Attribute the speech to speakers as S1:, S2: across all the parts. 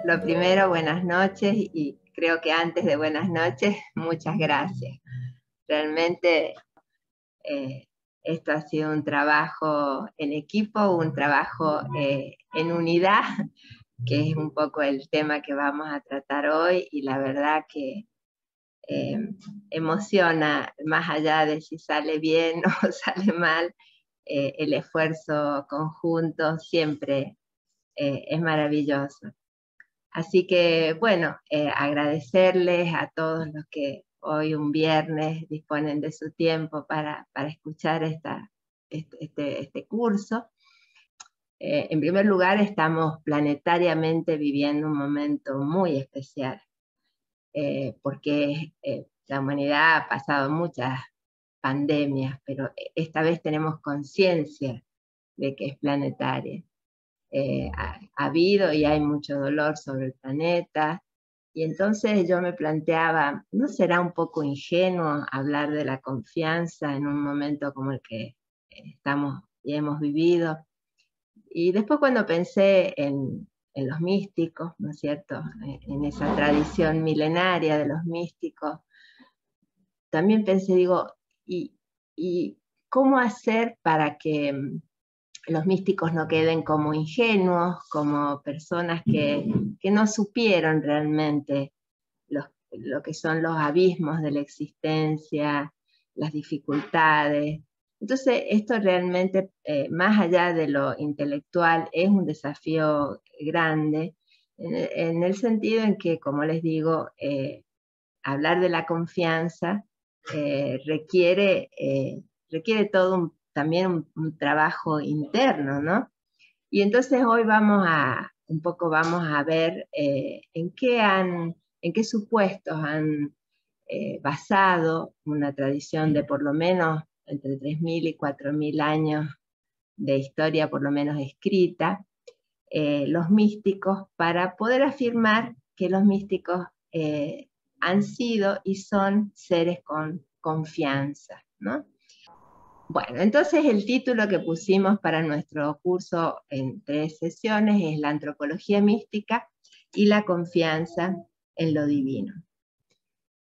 S1: Lo primero, buenas noches y creo que antes de buenas noches, muchas gracias. Realmente esto ha sido un trabajo en equipo, un trabajo en unidad, que es un poco el tema que vamos a tratar hoy y la verdad que emociona, más allá de si sale bien o sale mal, el esfuerzo conjunto siempre es maravilloso. Así que, bueno, agradecerles a todos los que hoy un viernes disponen de su tiempo para escuchar este curso. En primer lugar, estamos planetariamente viviendo un momento muy especial, porque la humanidad ha pasado muchas pandemias, pero esta vez tenemos conciencia de que es planetaria. Ha habido y hay mucho dolor sobre el planeta, y entonces yo me planteaba, ¿no será un poco ingenuo hablar de la confianza en un momento como el que estamos y hemos vivido? Y después cuando pensé en los místicos, ¿no es cierto?, en esa tradición milenaria de los místicos, también pensé, digo, ¿y cómo hacer para que los místicos no queden como ingenuos, como personas que no supieron realmente lo que son los abismos de la existencia, las dificultades? Entonces, esto realmente, más allá de lo intelectual, es un desafío grande, en el sentido en que, como les digo, hablar de la confianza requiere todo también un trabajo interno, ¿no? Y entonces hoy vamos a ver en qué supuestos han basado una tradición de por lo menos entre 3.000 y 4.000 años de historia, por lo menos escrita, los místicos, para poder afirmar que los místicos han sido y son seres con confianza, ¿no? Bueno, entonces el título que pusimos para nuestro curso en 3 sesiones es La antropología mística y la confianza en lo divino.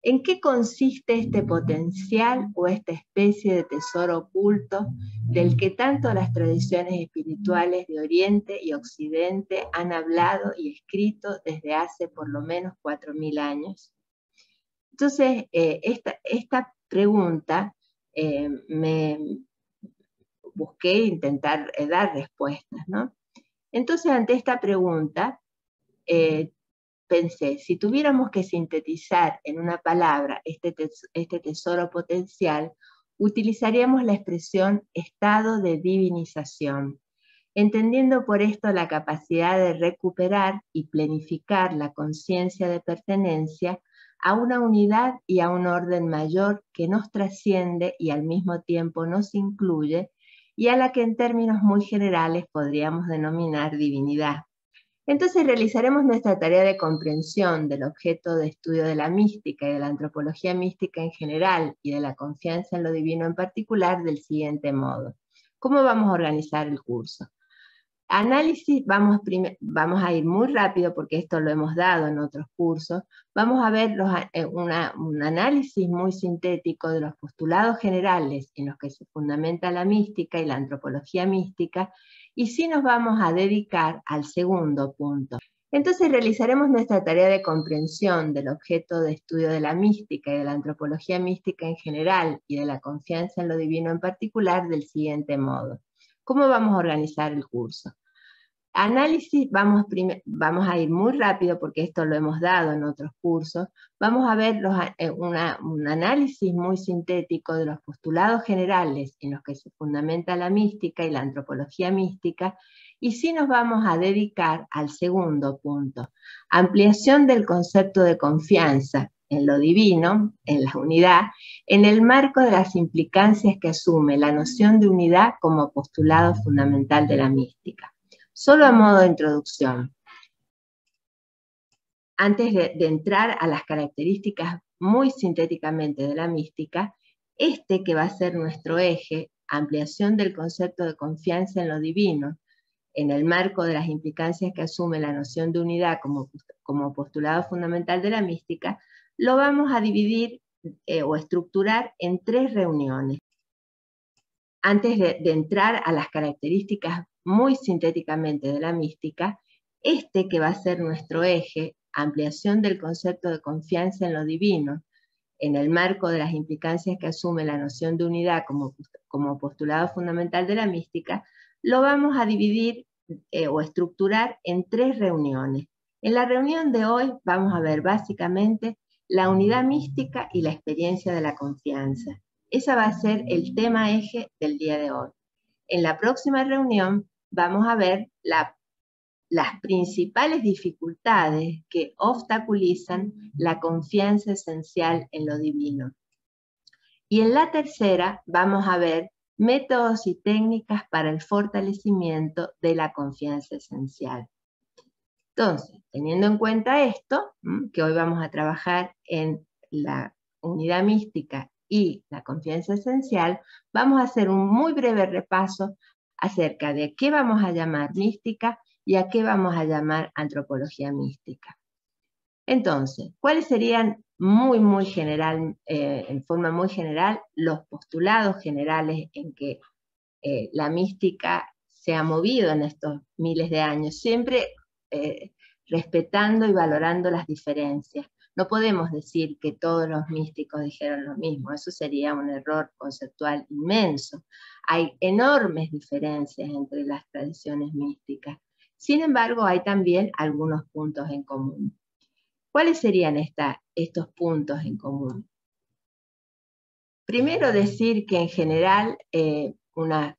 S1: ¿En qué consiste este potencial o esta especie de tesoro oculto del que tanto las tradiciones espirituales de Oriente y Occidente han hablado y escrito desde hace por lo menos 4.000 años? Entonces, esta pregunta me busqué intentar dar respuestas, ¿no? Entonces, ante esta pregunta, pensé, si tuviéramos que sintetizar en una palabra este tesoro potencial, utilizaríamos la expresión estado de divinización, entendiendo por esto la capacidad de recuperar y planificar la conciencia de pertenencia a una unidad y a un orden mayor que nos trasciende y al mismo tiempo nos incluye, y a la que en términos muy generales podríamos denominar divinidad. Entonces realizaremos nuestra tarea de comprensión del objeto de estudio de la mística y de la antropología mística en general y de la confianza en lo divino en particular del siguiente modo. ¿Cómo vamos a organizar el curso? Análisis, vamos a ir muy rápido porque esto lo hemos dado en otros cursos. Vamos a ver un análisis muy sintético de los postulados generales en los que se fundamenta la mística y la antropología mística, y sí nos vamos a dedicar al segundo punto. Entonces realizaremos nuestra tarea de comprensión del objeto de estudio de la mística y de la antropología mística en general y de la confianza en lo divino en particular del siguiente modo. ¿Cómo vamos a organizar el curso? Análisis, vamos a ir muy rápido porque esto lo hemos dado en otros cursos. Vamos a ver un análisis muy sintético de los postulados generales en los que se fundamenta la mística y la antropología mística, y sí nos vamos a dedicar al segundo punto, ampliación del concepto de confianza en lo divino, en la unidad, en el marco de las implicancias que asume la noción de unidad como postulado fundamental de la mística. Solo a modo de introducción, antes de entrar a las características muy sintéticamente de la mística, que va a ser nuestro eje, ampliación del concepto de confianza en lo divino, en el marco de las implicancias que asume la noción de unidad como postulado fundamental de la mística, lo vamos a dividir o estructurar en 3 reuniones. Antes de entrar a las características muy sintéticamente de la mística, que va a ser nuestro eje, ampliación del concepto de confianza en lo divino, en el marco de las implicancias que asume la noción de unidad como postulado fundamental de la mística, lo vamos a dividir o estructurar en 3 reuniones. En la reunión de hoy vamos a ver básicamente la unidad mística y la experiencia de la confianza. Ese va a ser el tema eje del día de hoy. En la próxima reunión vamos a ver las principales dificultades que obstaculizan la confianza esencial en lo divino. Y en la tercera vamos a ver métodos y técnicas para el fortalecimiento de la confianza esencial. Entonces, teniendo en cuenta esto, que hoy vamos a trabajar en la unidad mística y la confianza esencial, vamos a hacer un muy breve repaso acerca de qué vamos a llamar mística y a qué vamos a llamar antropología mística. Entonces, ¿cuáles serían en forma muy general, los postulados generales en que la mística se ha movido en estos miles de años? Siempre respetando y valorando las diferencias. No podemos decir que todos los místicos dijeron lo mismo, eso sería un error conceptual inmenso. Hay enormes diferencias entre las tradiciones místicas. Sin embargo, hay también algunos puntos en común. ¿Cuáles serían estos puntos en común? Primero, decir que en general,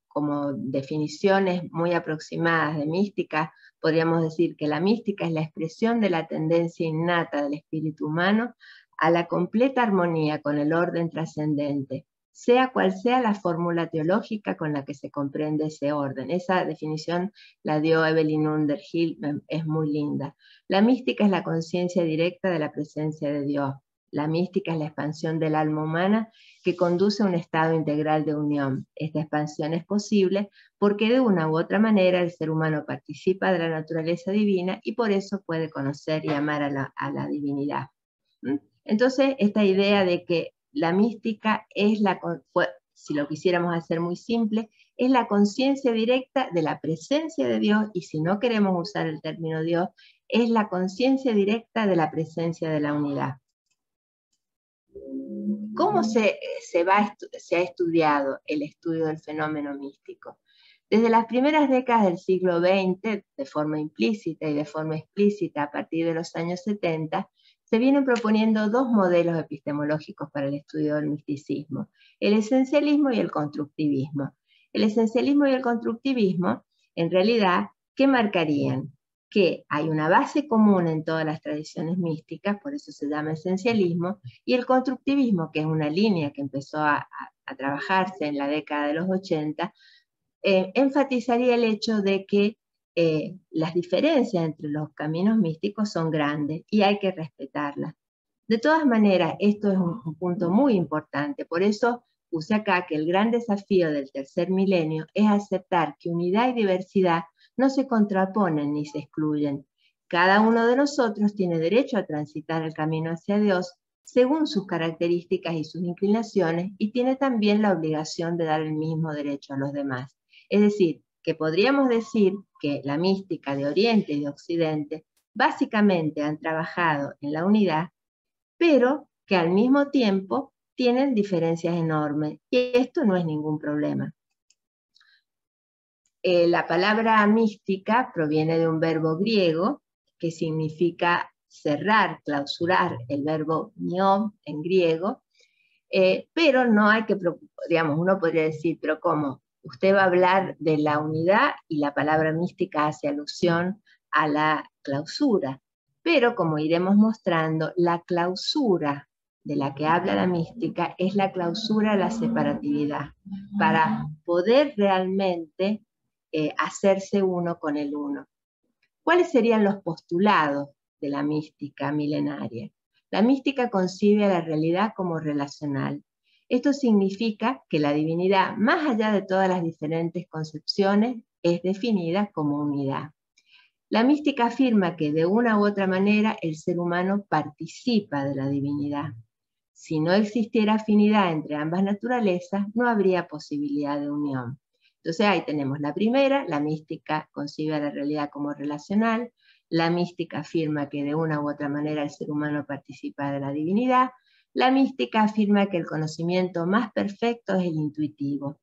S1: como definiciones muy aproximadas de mística, podríamos decir que la mística es la expresión de la tendencia innata del espíritu humano a la completa armonía con el orden trascendente, sea cual sea la fórmula teológica con la que se comprende ese orden. Esa definición la dio Evelyn Underhill, es muy linda. La mística es la conciencia directa de la presencia de Dios. La mística es la expansión del alma humana que conduce a un estado integral de unión. Esta expansión es posible porque de una u otra manera el ser humano participa de la naturaleza divina y por eso puede conocer y amar a la divinidad. Entonces, esta idea de que la mística es si lo quisiéramos hacer muy simple, es la conciencia directa de la presencia de Dios, y si no queremos usar el término Dios, es la conciencia directa de la presencia de la unidad. ¿Cómo se ha estudiado el estudio del fenómeno místico? Desde las primeras décadas del siglo XX, de forma implícita y de forma explícita a partir de los años 70, se vienen proponiendo 2 modelos epistemológicos para el estudio del misticismo: el esencialismo y el constructivismo. El esencialismo y el constructivismo, en realidad, ¿qué marcarían? Que hay una base común en todas las tradiciones místicas, por eso se llama esencialismo, y el constructivismo, que es una línea que empezó a trabajarse en la década de los 80, enfatizaría el hecho de que las diferencias entre los caminos místicos son grandes y hay que respetarlas. De todas maneras, esto es un punto muy importante, por eso puse acá que el gran desafío del tercer milenio es aceptar que unidad y diversidad no se contraponen ni se excluyen. Cada uno de nosotros tiene derecho a transitar el camino hacia Dios según sus características y sus inclinaciones, y tiene también la obligación de dar el mismo derecho a los demás. Es decir, que podríamos decir que la mística de Oriente y de Occidente básicamente han trabajado en la unidad, pero que al mismo tiempo tienen diferencias enormes, y esto no es ningún problema. La palabra mística proviene de un verbo griego que significa cerrar, clausurar, el verbo mion en griego, pero no hay que, digamos, uno podría decir, pero ¿cómo? Usted va a hablar de la unidad y la palabra mística hace alusión a la clausura, pero como iremos mostrando, la clausura de la que habla la mística es la clausura a la separatividad, para poder realmente hacerse uno con el uno. ¿Cuáles serían los postulados de la mística milenaria? La mística concibe a la realidad como relacional. Esto significa que la divinidad, más allá de todas las diferentes concepciones, es definida como unidad. La mística afirma que de una u otra manera el ser humano participa de la divinidad. Si no existiera afinidad entre ambas naturalezas, no habría posibilidad de unión. Entonces ahí tenemos la primera, la mística concibe a la realidad como relacional, la mística afirma que de una u otra manera el ser humano participa de la divinidad, la mística afirma que el conocimiento más perfecto es el intuitivo.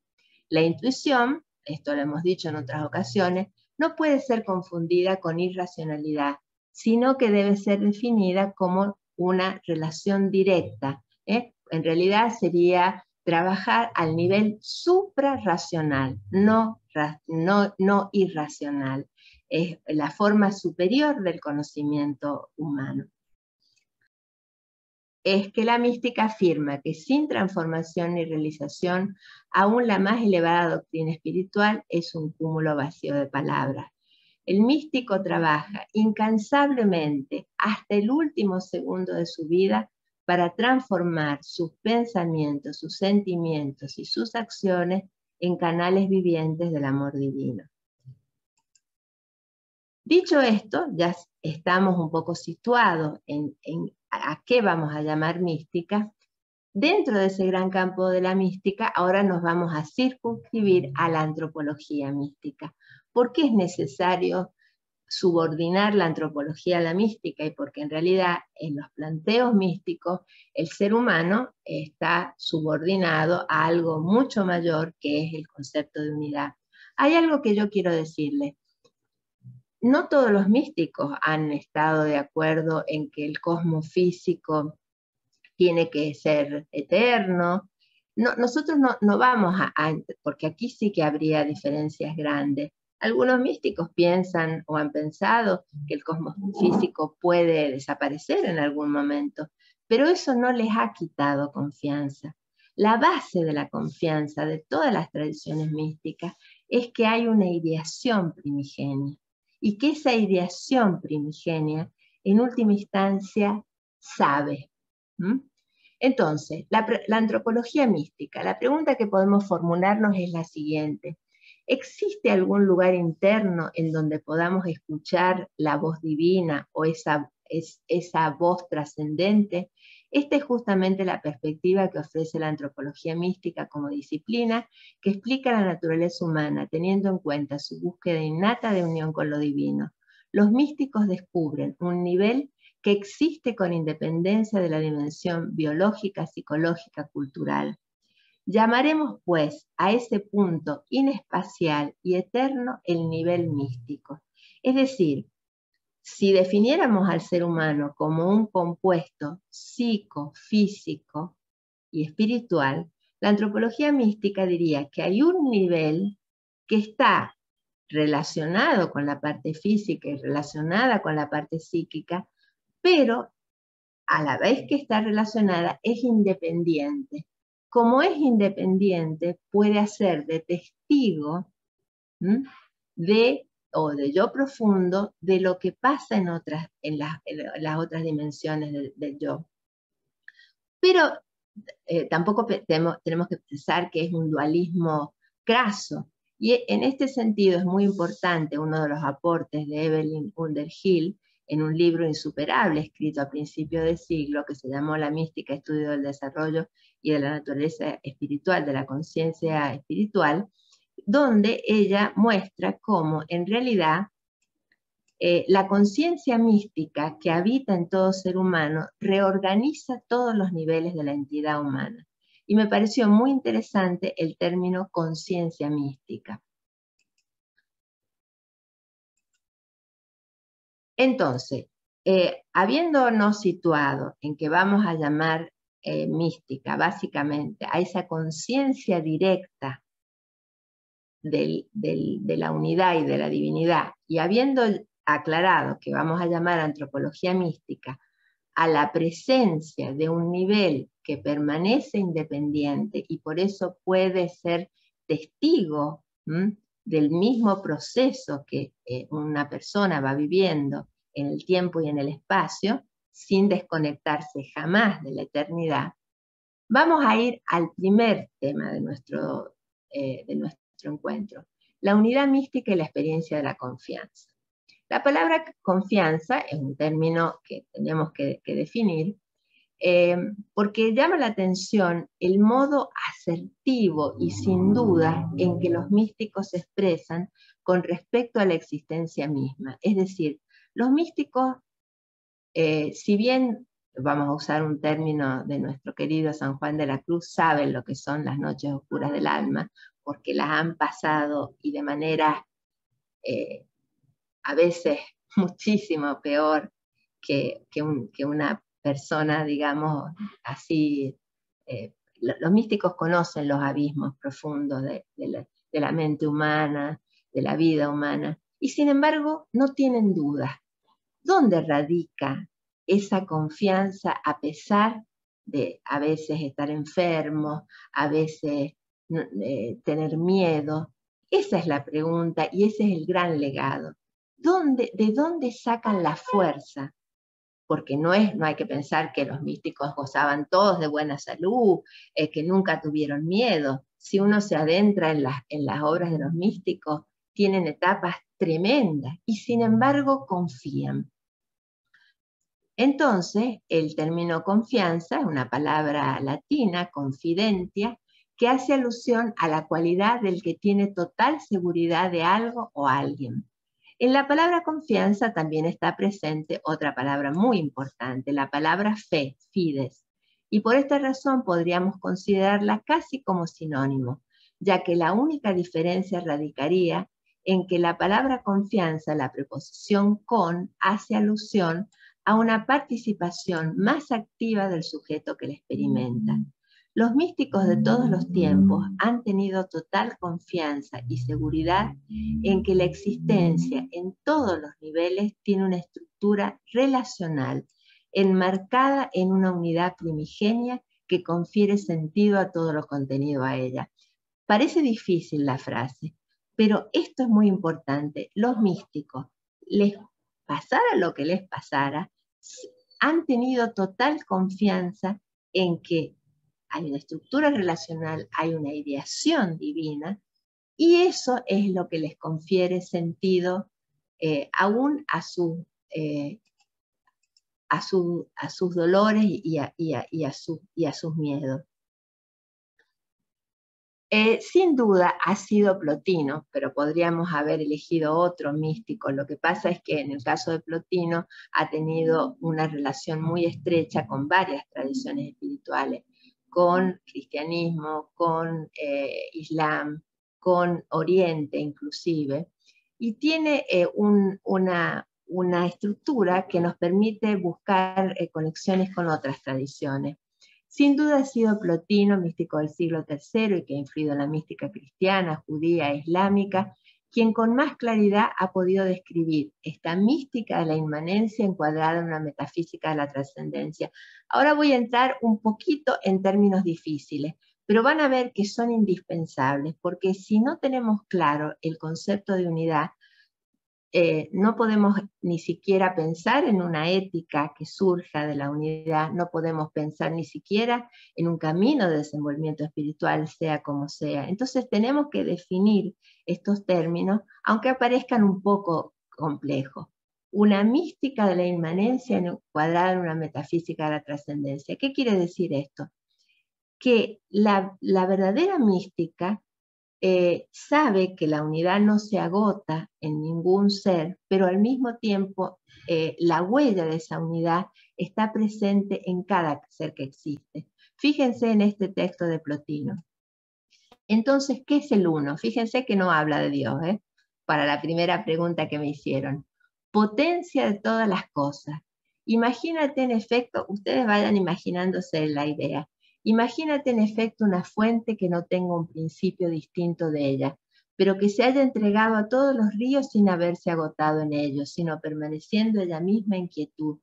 S1: La intuición, esto lo hemos dicho en otras ocasiones, no puede ser confundida con irracionalidad, sino que debe ser definida como una relación directa. En realidad sería trabajar al nivel suprarracional, no irracional. Es la forma superior del conocimiento humano. Es que la mística afirma que sin transformación ni realización, aún la más elevada doctrina espiritual es un cúmulo vacío de palabras. El místico trabaja incansablemente hasta el último segundo de su vida para transformar sus pensamientos, sus sentimientos y sus acciones en canales vivientes del amor divino. Dicho esto, ya estamos un poco situados en a qué vamos a llamar mística. Dentro de ese gran campo de la mística, ahora nos vamos a circunscribir a la antropología mística. ¿Por qué es necesario subordinar la antropología a la mística? Y porque en realidad en los planteos místicos el ser humano está subordinado a algo mucho mayor, que es el concepto de unidad. Hay algo que yo quiero decirles. No todos los místicos han estado de acuerdo en que el cosmos físico tiene que ser eterno. No, nosotros no vamos porque aquí sí que habría diferencias grandes. Algunos místicos piensan o han pensado que el cosmos físico puede desaparecer en algún momento, pero eso no les ha quitado confianza. La base de la confianza de todas las tradiciones místicas es que hay una ideación primigenia y que esa ideación primigenia en última instancia sabe. Entonces, la antropología mística, la pregunta que podemos formularnos es la siguiente. ¿Existe algún lugar interno en donde podamos escuchar la voz divina o esa voz trascendente? Esta es justamente la perspectiva que ofrece la antropología mística como disciplina, que explica la naturaleza humana, teniendo en cuenta su búsqueda innata de unión con lo divino. Los místicos descubren un nivel que existe con independencia de la dimensión biológica, psicológica, cultural. Llamaremos, pues, a ese punto inespacial y eterno el nivel místico. Es decir, si definiéramos al ser humano como un compuesto psico, físico y espiritual, la antropología mística diría que hay un nivel que está relacionado con la parte física y relacionada con la parte psíquica, pero a la vez que está relacionada es independiente. Como es independiente, puede hacer de testigo de yo profundo de lo que pasa en las otras dimensiones del yo. Pero tampoco tenemos que pensar que es un dualismo craso. Y en este sentido es muy importante uno de los aportes de Evelyn Underhill en un libro insuperable escrito a principios del siglo que se llamó La mística, estudio del desarrollo y de la naturaleza espiritual, de la conciencia espiritual, donde ella muestra cómo en realidad la conciencia mística que habita en todo ser humano reorganiza todos los niveles de la entidad humana. Y me pareció muy interesante el término conciencia mística. Entonces, habiéndonos situado en que vamos a llamar mística, básicamente, a esa conciencia directa de la unidad y de la divinidad, y habiendo aclarado que vamos a llamar antropología mística a la presencia de un nivel que permanece independiente y por eso puede ser testigo del mismo proceso que una persona va viviendo en el tiempo y en el espacio, sin desconectarse jamás de la eternidad, vamos a ir al primer tema de nuestro encuentro. la unidad mística y la experiencia de la confianza. La palabra confianza es un término que tenemos que definir, porque llama la atención el modo asertivo y sin duda en que los místicos se expresan con respecto a la existencia misma. Es decir, los místicos, si bien vamos a usar un término de nuestro querido San Juan de la Cruz, saben lo que son las noches oscuras del alma, porque las han pasado y de manera a veces muchísimo peor que una persona, digamos, así. Los místicos conocen los abismos profundos de la mente humana, de la vida humana, y sin embargo no tienen dudas. ¿Dónde radica esa confianza a pesar de a veces estar enfermos, a veces tener miedo? Esa es la pregunta y ese es el gran legado. ¿De dónde sacan la fuerza? Porque no hay que pensar que los místicos gozaban todos de buena salud, que nunca tuvieron miedo. Si uno se adentra en las obras de los místicos, tienen etapas tremendas y sin embargo confían. Entonces, el término confianza es una palabra latina, confidentia, que hace alusión a la cualidad del que tiene total seguridad de algo o alguien. En la palabra confianza también está presente otra palabra muy importante, la palabra fe, fides, y por esta razón podríamos considerarla casi como sinónimo, ya que la única diferencia radicaría en que la palabra confianza, la preposición con, hace alusión a una participación más activa del sujeto que la experimenta. Los místicos de todos los tiempos han tenido total confianza y seguridad en que la existencia en todos los niveles tiene una estructura relacional, enmarcada en una unidad primigenia que confiere sentido a todo lo contenido a ella. Parece difícil la frase, pero esto es muy importante. Los místicos, les pasara lo que les pasara, han tenido total confianza en que hay una estructura relacional, hay una ideación divina, y eso es lo que les confiere sentido aún a sus dolores y a sus miedos. Sin duda ha sido Plotino, pero podríamos haber elegido otro místico. Lo que pasa es que en el caso de Plotino ha tenido una relación muy estrecha con varias tradiciones espirituales, con cristianismo, con islam, con Oriente inclusive, y tiene una estructura que nos permite buscar conexiones con otras tradiciones. Sin duda ha sido Plotino, místico del siglo III y que ha influido en la mística cristiana, judía e islámica, quien con más claridad ha podido describir esta mística de la inmanencia encuadrada en una metafísica de la trascendencia. Ahora voy a entrar un poquito en términos difíciles, pero van a ver que son indispensables, porque si no tenemos claro el concepto de unidad, no podemos ni siquiera pensar en una ética que surja de la unidad, no podemos pensar ni siquiera en un camino de desenvolvimiento espiritual, sea como sea. Entonces tenemos que definir estos términos, aunque aparezcan un poco complejos. Una mística de la inmanencia encuadrada en una metafísica de la trascendencia. ¿Qué quiere decir esto? Que la verdadera mística sabe que la unidad no se agota en ningún ser, pero al mismo tiempo la huella de esa unidad está presente en cada ser que existe. Fíjense en este texto de Plotino. Entonces, ¿qué es el uno? Fíjense que no habla de Dios, para la primera pregunta que me hicieron. Potencia de todas las cosas. Imagínate en efecto, ustedes vayan imaginándose la idea. Imagínate en efecto una fuente que no tenga un principio distinto de ella, pero que se haya entregado a todos los ríos sin haberse agotado en ellos, sino permaneciendo ella misma en quietud.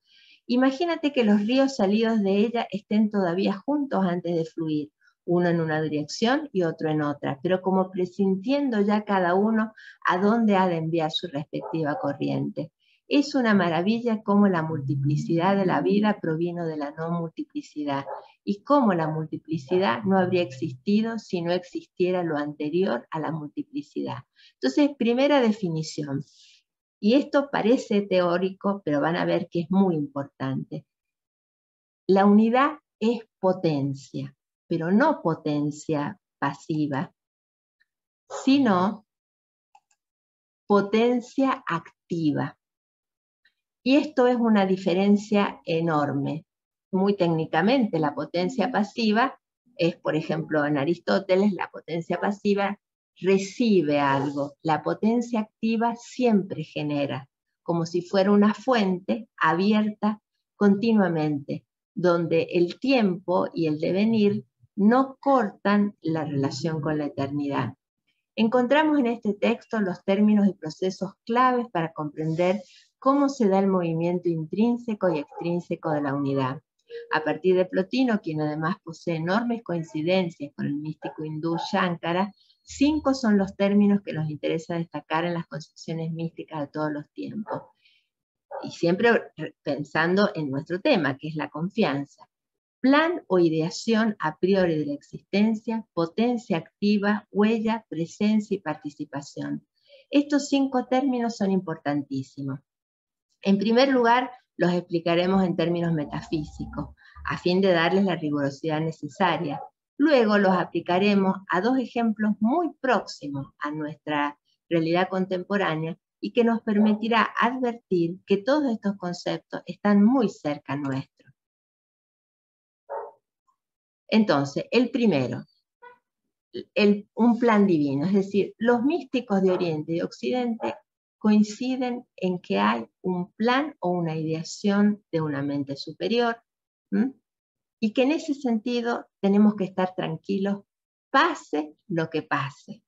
S1: Imagínate que los ríos salidos de ella estén todavía juntos antes de fluir, uno en una dirección y otro en otra, pero como presintiendo ya cada uno a dónde ha de enviar su respectiva corriente. Es una maravilla cómo la multiplicidad de la vida provino de la no multiplicidad y cómo la multiplicidad no habría existido si no existiera lo anterior a la multiplicidad. Entonces, primera definición. Y esto parece teórico, pero van a ver que es muy importante. La unidad es potencia, pero no potencia pasiva, sino potencia activa. Y esto es una diferencia enorme. Muy técnicamente, la potencia pasiva es, por ejemplo, en Aristóteles, la potencia pasiva recibe algo. La potencia activa siempre genera, como si fuera una fuente abierta continuamente, donde el tiempo y el devenir no cortan la relación con la eternidad. Encontramos en este texto los términos y procesos claves para comprender cómo se da el movimiento intrínseco y extrínseco de la unidad. A partir de Plotino, quien además posee enormes coincidencias con el místico hindú Shankara, 5 son los términos que nos interesa destacar en las concepciones místicas de todos los tiempos. Y siempre pensando en nuestro tema, que es la confianza. Plan o ideación a priori de la existencia, potencia activa, huella, presencia y participación. Estos 5 términos son importantísimos. En primer lugar, los explicaremos en términos metafísicos, a fin de darles la rigurosidad necesaria. Luego los aplicaremos a 2 ejemplos muy próximos a nuestra realidad contemporánea y que nos permitirá advertir que todos estos conceptos están muy cerca nuestro. Entonces, el primero, un plan divino, es decir, los místicos de Oriente y de Occidente coinciden en que hay un plan o una ideación de una mente superior, y que en ese sentido tenemos que estar tranquilos, pase lo que pase.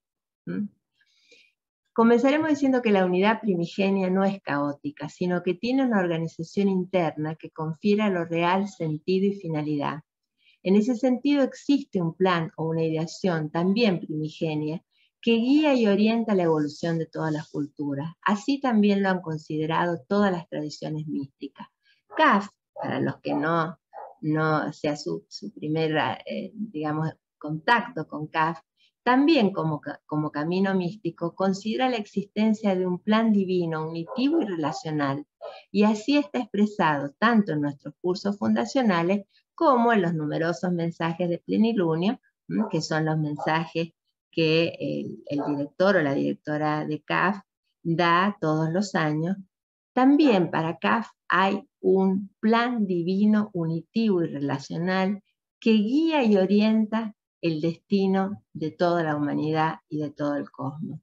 S1: Comenzaremos diciendo que la unidad primigenia no es caótica, sino que tiene una organización interna que confiere a lo real sentido y finalidad. En ese sentido existe un plan o una ideación también primigenia que guía y orienta la evolución de todas las culturas. Así también lo han considerado todas las tradiciones místicas. CAF, para los que no sea su primer, digamos, contacto con CAF, también como camino místico considera la existencia de un plan divino, unitivo y relacional. Y así está expresado tanto en nuestros cursos fundacionales como en los numerosos mensajes de plenilunio, que son los mensajes que el director o la directora de CAF da todos los años. También para CAF hay un plan divino, unitivo y relacional que guía y orienta el destino de toda la humanidad y de todo el cosmos.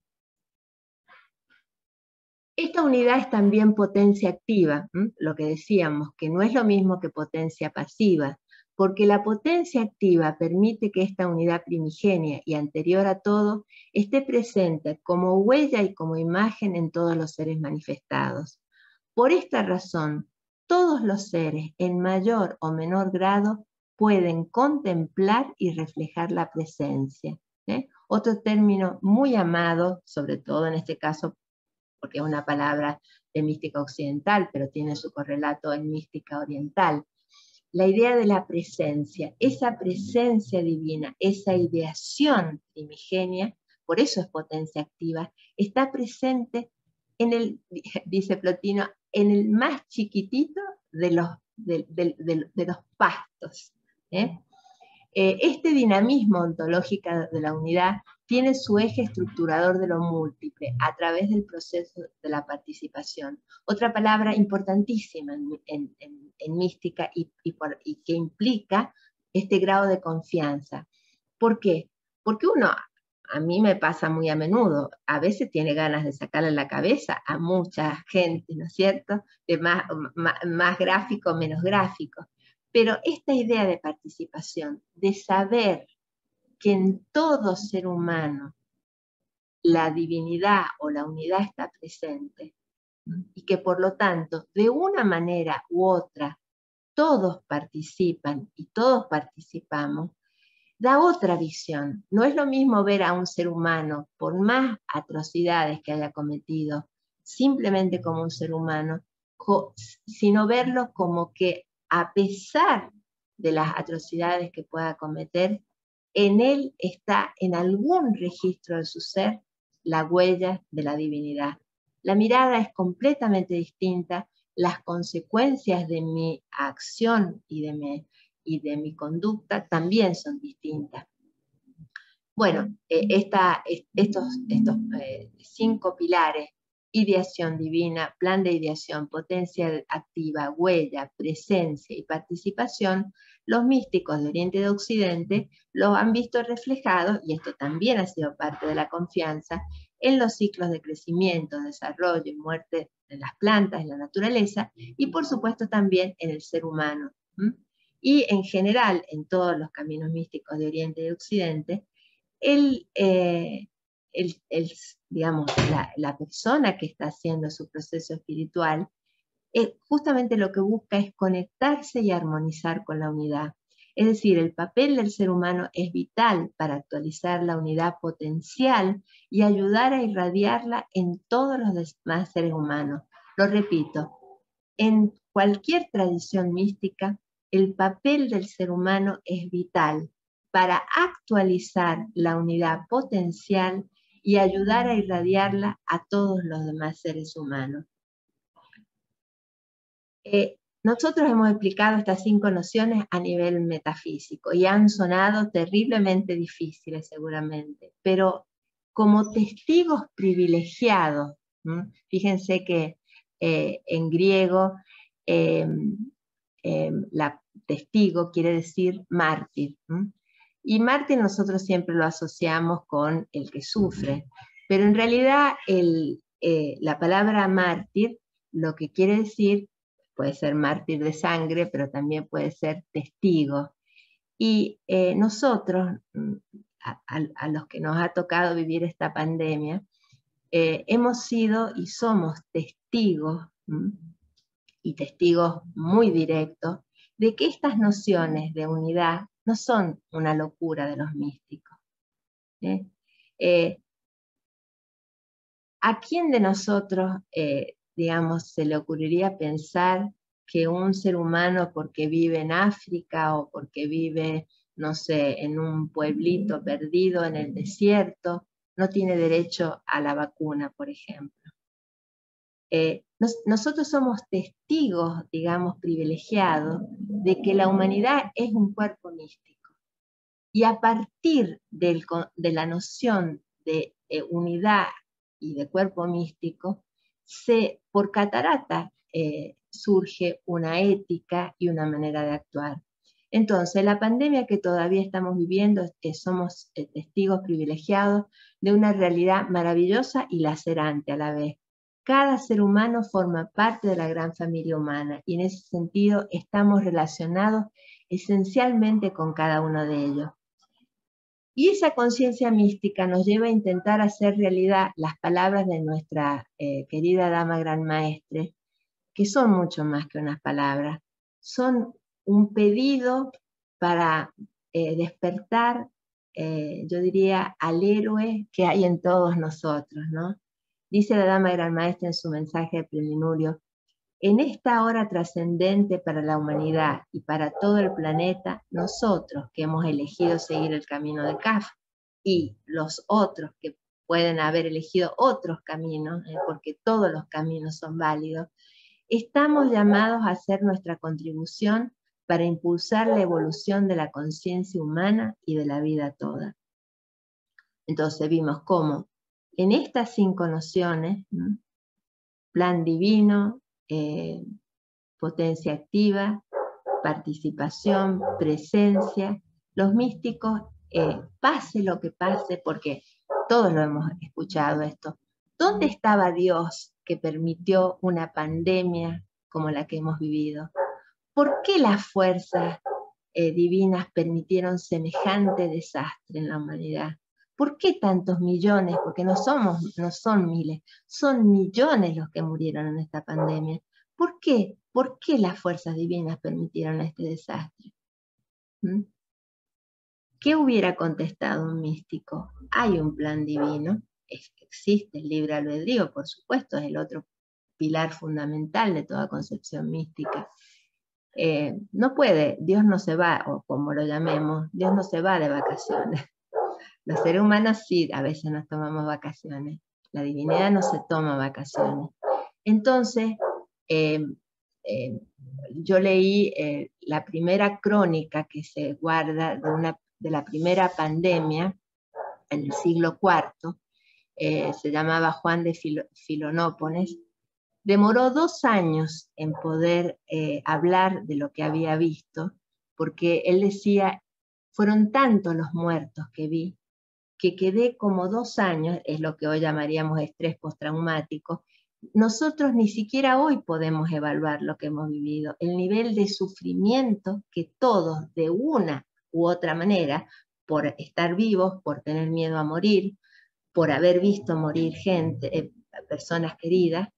S1: Esta unidad es también potencia activa, lo que decíamos, que no es lo mismo que potencia pasiva, porque la potencia activa permite que esta unidad primigenia y anterior a todo esté presente como huella y como imagen en todos los seres manifestados. Por esta razón, todos los seres, en mayor o menor grado, pueden contemplar y reflejar la presencia. Otro término muy amado, sobre todo en este caso porque es una palabra de mística occidental, pero tiene su correlato en mística oriental. La idea de la presencia, esa presencia divina, esa ideación primigenia, por eso es potencia activa, está presente en el, dice Plotino, en el más chiquitito de los pastos. Este dinamismo ontológico de la unidad tiene su eje estructurador de lo múltiple a través del proceso de la participación. Otra palabra importantísima en mística y que implica este grado de confianza. ¿Por qué? Porque a mí me pasa muy a menudo, a veces tiene ganas de sacarle la cabeza a mucha gente, ¿no es cierto? De más gráfico, menos gráfico. Pero esta idea de participación, de saber que en todo ser humano la divinidad o la unidad está presente y que por lo tanto, de una manera u otra, todos participan y todos participamos, da otra visión. No es lo mismo ver a un ser humano, por más atrocidades que haya cometido, simplemente como un ser humano, sino verlo como que a pesar de las atrocidades que pueda cometer, en él está en algún registro de su ser la huella de la divinidad. La mirada es completamente distinta, las consecuencias de mi acción y de mi conducta también son distintas. Bueno, estos 5 pilares: ideación divina, plan de ideación, potencia activa, huella, presencia y participación, los místicos de Oriente y de Occidente los han visto reflejados, y esto también ha sido parte de la confianza, en los ciclos de crecimiento, desarrollo y muerte de las plantas, en la naturaleza, y por supuesto también en el ser humano. Y en general, en todos los caminos místicos de Oriente y de Occidente, digamos, la persona que está haciendo su proceso espiritual, justamente lo que busca es conectarse y armonizar con la unidad. Es decir, el papel del ser humano es vital para actualizar la unidad potencial y ayudar a irradiarla en todos los demás seres humanos. Lo repito, en cualquier tradición mística, el papel del ser humano es vital para actualizar la unidad potencial y ayudar a irradiarla a todos los demás seres humanos. Nosotros hemos explicado estas 5 nociones a nivel metafísico y han sonado terriblemente difíciles seguramente, pero como testigos privilegiados, fíjense que en griego la testigo quiere decir mártir, y mártir nosotros siempre lo asociamos con el que sufre, pero en realidad la palabra mártir lo que quiere decir, puede ser mártir de sangre, pero también puede ser testigo. Y nosotros, a los que nos ha tocado vivir esta pandemia, hemos sido y somos testigos, y testigos muy directos, de que estas nociones de unidad no son una locura de los místicos. ¿A quién de nosotros, digamos, se le ocurriría pensar que un ser humano, porque vive en África o porque vive, no sé, en un pueblito perdido en el desierto, no tiene derecho a la vacuna, por ejemplo? Nosotros somos testigos, digamos, privilegiados de que la humanidad es un cuerpo místico. Y a partir de la noción de unidad y de cuerpo místico, por catarata surge una ética y una manera de actuar. Entonces, la pandemia que todavía estamos viviendo, somos testigos privilegiados de una realidad maravillosa y lacerante a la vez. Cada ser humano forma parte de la gran familia humana y en ese sentido estamos relacionados esencialmente con cada uno de ellos. Y esa conciencia mística nos lleva a intentar hacer realidad las palabras de nuestra querida Dama Gran Maestre, que son mucho más que unas palabras. Son un pedido para despertar, yo diría, al héroe que hay en todos nosotros, ¿no? Dice la Dama Gran Maestra en su mensaje de Plenilunio: en esta hora trascendente para la humanidad y para todo el planeta, nosotros que hemos elegido seguir el camino de Kaf y los otros que pueden haber elegido otros caminos, porque todos los caminos son válidos, estamos llamados a hacer nuestra contribución para impulsar la evolución de la conciencia humana y de la vida toda. Entonces vimos cómo en estas 5 nociones, plan divino, potencia activa, participación, presencia, los místicos, pase lo que pase, porque todos lo hemos escuchado esto, ¿dónde estaba Dios que permitió una pandemia como la que hemos vivido? ¿Por qué las fuerzas divinas permitieron semejante desastre en la humanidad? ¿Por qué tantos millones? Porque no son miles, son millones los que murieron en esta pandemia. ¿Por qué? ¿Por qué las fuerzas divinas permitieron este desastre? ¿Qué hubiera contestado un místico? Hay un plan divino, existe el libre albedrío, por supuesto, es el otro pilar fundamental de toda concepción mística. No puede, Dios no se va, o como lo llamemos, Dios no se va de vacaciones. Los seres humanos sí, a veces nos tomamos vacaciones. La divinidad no se toma vacaciones. Entonces, yo leí la primera crónica que se guarda de la primera pandemia en el siglo IV, se llamaba Juan de Filonópones. Demoró 2 años en poder hablar de lo que había visto, porque él decía, fueron tantos los muertos que vi, que quedé como 2 años, es lo que hoy llamaríamos estrés postraumático. Nosotros ni siquiera hoy podemos evaluar lo que hemos vivido, el nivel de sufrimiento que todos, de una u otra manera, por estar vivos, por tener miedo a morir, por haber visto morir gente, personas queridas,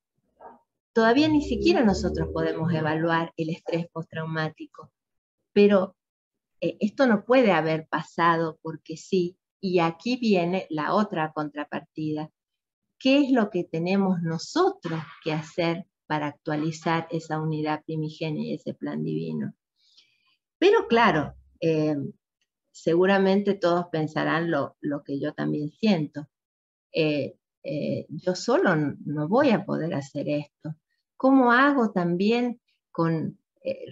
S1: todavía ni siquiera nosotros podemos evaluar el estrés postraumático. Pero esto no puede haber pasado porque sí, y aquí viene la otra contrapartida. ¿Qué es lo que tenemos nosotros que hacer para actualizar esa unidad primigenia y ese plan divino? Pero claro, seguramente todos pensarán lo que yo también siento. Yo solo no voy a poder hacer esto. ¿Cómo hago también con,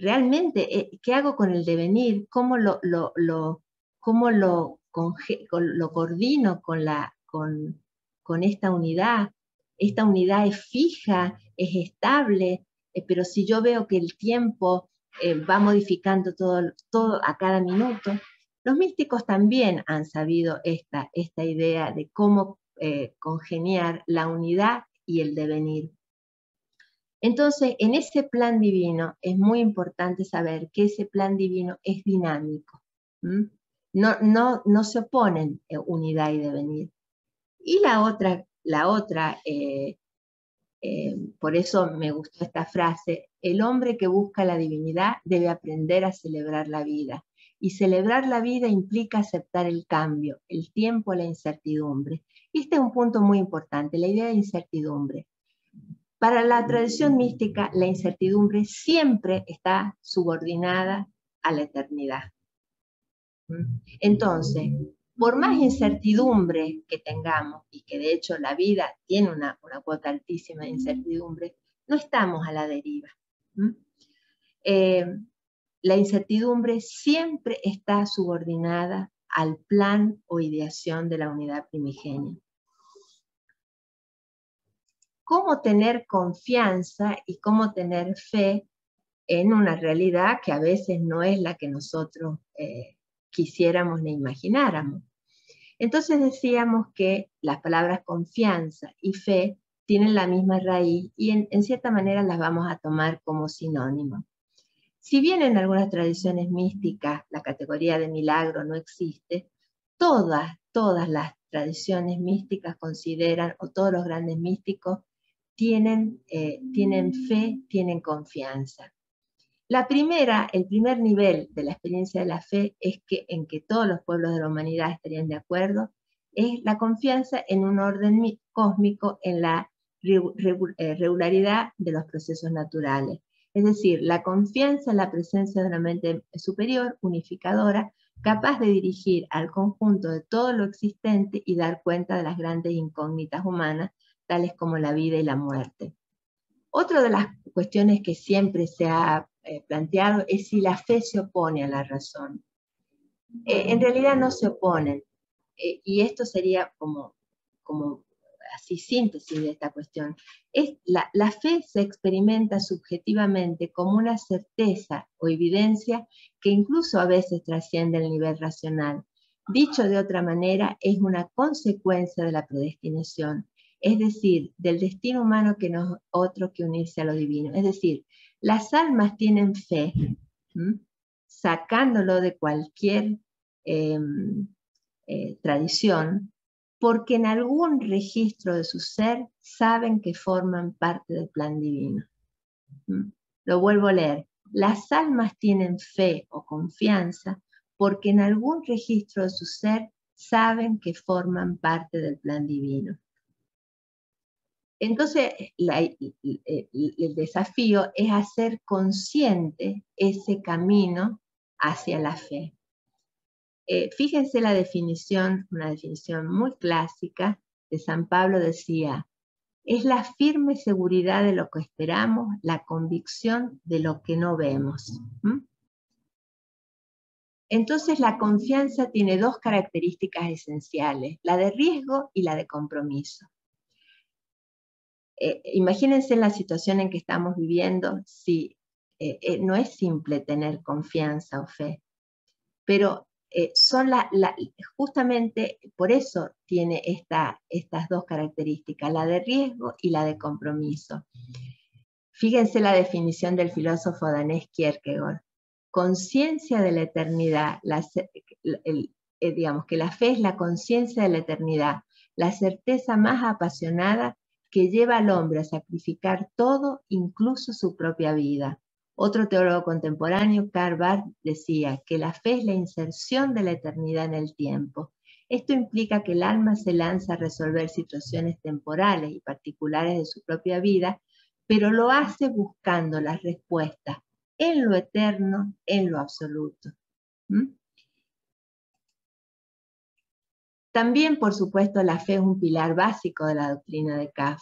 S1: realmente, qué hago con el devenir? ¿Cómo lo coordino con esta unidad? Esta unidad es fija, es estable, pero si yo veo que el tiempo va modificando todo a cada minuto. Los místicos también han sabido esta idea de cómo congeniar la unidad y el devenir. Entonces, en ese plan divino es muy importante saber que ese plan divino es dinámico. No se oponen unidad y devenir. Y la otra por eso me gustó esta frase, el hombre que busca la divinidad debe aprender a celebrar la vida. Y celebrar la vida implica aceptar el cambio, el tiempo, la incertidumbre. Y este es un punto muy importante, la idea de incertidumbre. Para la tradición mística, la incertidumbre siempre está subordinada a la eternidad. Entonces, por más incertidumbre que tengamos, y que de hecho la vida tiene una cuota altísima de incertidumbre, no estamos a la deriva. La incertidumbre siempre está subordinada al plan o ideación de la unidad primigenia. ¿Cómo tener confianza y cómo tener fe en una realidad que a veces no es la que nosotros quisiéramos ni imagináramos? Entonces decíamos que las palabras confianza y fe tienen la misma raíz y en cierta manera las vamos a tomar como sinónimo. Si bien en algunas tradiciones místicas la categoría de milagro no existe, todas las tradiciones místicas consideran, o todos los grandes místicos, tienen fe, tienen confianza. El primer nivel de la experiencia de la fe en que todos los pueblos de la humanidad estarían de acuerdo, es la confianza en un orden cósmico, en la regularidad de los procesos naturales. Es decir, la confianza en la presencia de una mente superior, unificadora, capaz de dirigir al conjunto de todo lo existente y dar cuenta de las grandes incógnitas humanas, tales como la vida y la muerte. Otra de las cuestiones que siempre se ha planteado es si la fe se opone a la razón. En realidad no se oponen, y esto sería como así síntesis de esta cuestión. La fe se experimenta subjetivamente como una certeza o evidencia que incluso a veces trasciende el nivel racional. Dicho de otra manera, es una consecuencia de la predestinación, es decir, del destino humano que no es otro que unirse a lo divino. Es decir, las almas tienen fe, sacándolo de cualquier tradición, porque en algún registro de su ser saben que forman parte del plan divino. Lo vuelvo a leer. Las almas tienen fe o confianza porque en algún registro de su ser saben que forman parte del plan divino. Entonces, el desafío es hacer consciente ese camino hacia la fe. Fíjense la definición, una definición muy clásica de San Pablo decía, es la firme seguridad de lo que esperamos, la convicción de lo que no vemos. Entonces la confianza tiene dos características esenciales, la de riesgo y la de compromiso. Imagínense la situación en que estamos viviendo, si no es simple tener confianza o fe, pero justamente por eso tiene estas dos características, la de riesgo y la de compromiso. Fíjense la definición del filósofo danés Kierkegaard. Conciencia de la eternidad, digamos que la fe es la conciencia de la eternidad, la certeza más apasionada que lleva al hombre a sacrificar todo, incluso su propia vida. Otro teólogo contemporáneo, Karl Barth, decía que la fe es la inserción de la eternidad en el tiempo. Esto implica que el alma se lanza a resolver situaciones temporales y particulares de su propia vida, pero lo hace buscando las respuestas en lo eterno, en lo absoluto. También, por supuesto, la fe es un pilar básico de la doctrina de CAF.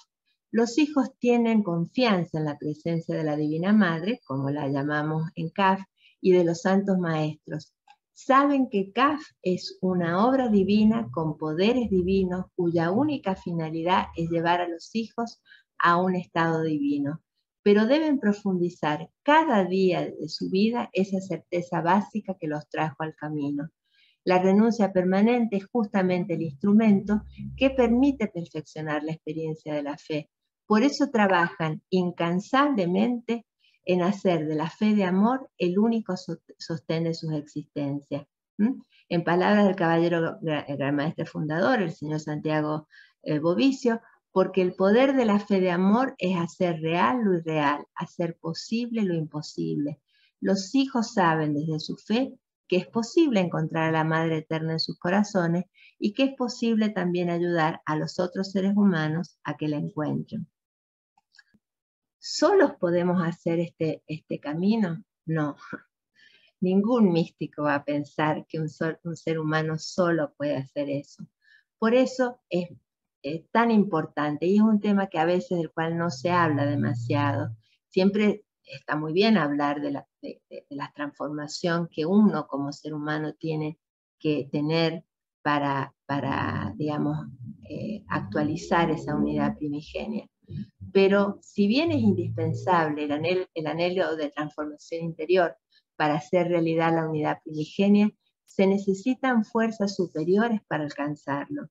S1: Los hijos tienen confianza en la presencia de la Divina Madre, como la llamamos en CAF, y de los santos maestros. Saben que CAF es una obra divina con poderes divinos cuya única finalidad es llevar a los hijos a un estado divino. Pero deben profundizar cada día de su vida esa certeza básica que los trajo al camino. La renuncia permanente es justamente el instrumento que permite perfeccionar la experiencia de la fe. Por eso trabajan incansablemente en hacer de la fe de amor el único sostén de sus existencias. En palabras del caballero gran maestre fundador, el señor Santiago Bovicio, porque el poder de la fe de amor es hacer real lo irreal, hacer posible lo imposible. Los hijos saben desde su fe que es posible encontrar a la Madre Eterna en sus corazones y que es posible también ayudar a los otros seres humanos a que la encuentren. ¿Solos podemos hacer este camino? No. Ningún místico va a pensar que un ser humano solo puede hacer eso. Por eso es tan importante, y es un tema que a veces del cual no se habla demasiado. Siempre está muy bien hablar de la transformación que uno como ser humano tiene que tener para digamos, actualizar esa unidad primigenia. Pero si bien es indispensable el anhelo de transformación interior para hacer realidad la unidad primigenia, se necesitan fuerzas superiores para alcanzarlo.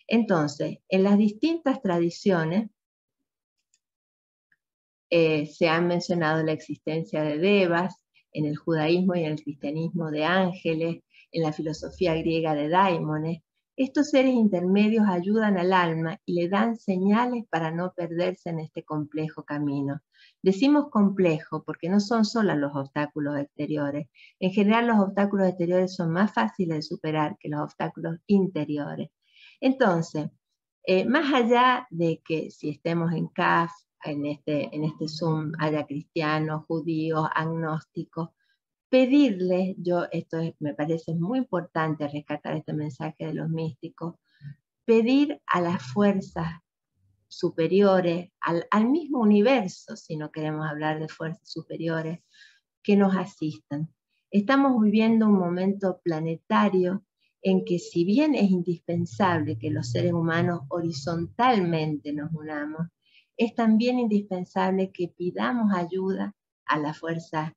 S1: Entonces, en las distintas tradiciones se han mencionado la existencia de devas, en el judaísmo y en el cristianismo de ángeles, en la filosofía griega de daimones. Estos seres intermedios ayudan al alma y le dan señales para no perderse en este complejo camino. Decimos complejo porque no son solo los obstáculos exteriores. En general los obstáculos exteriores son más fáciles de superar que los obstáculos interiores. Entonces, más allá de que si estemos en CAF, en este Zoom haya cristianos, judíos, agnósticos, pedirles, me parece muy importante rescatar este mensaje de los místicos, pedir a las fuerzas superiores, al mismo universo, si no queremos hablar de fuerzas superiores, que nos asistan. Estamos viviendo un momento planetario en que si bien es indispensable que los seres humanos horizontalmente nos unamos, es también indispensable que pidamos ayuda a la fuerza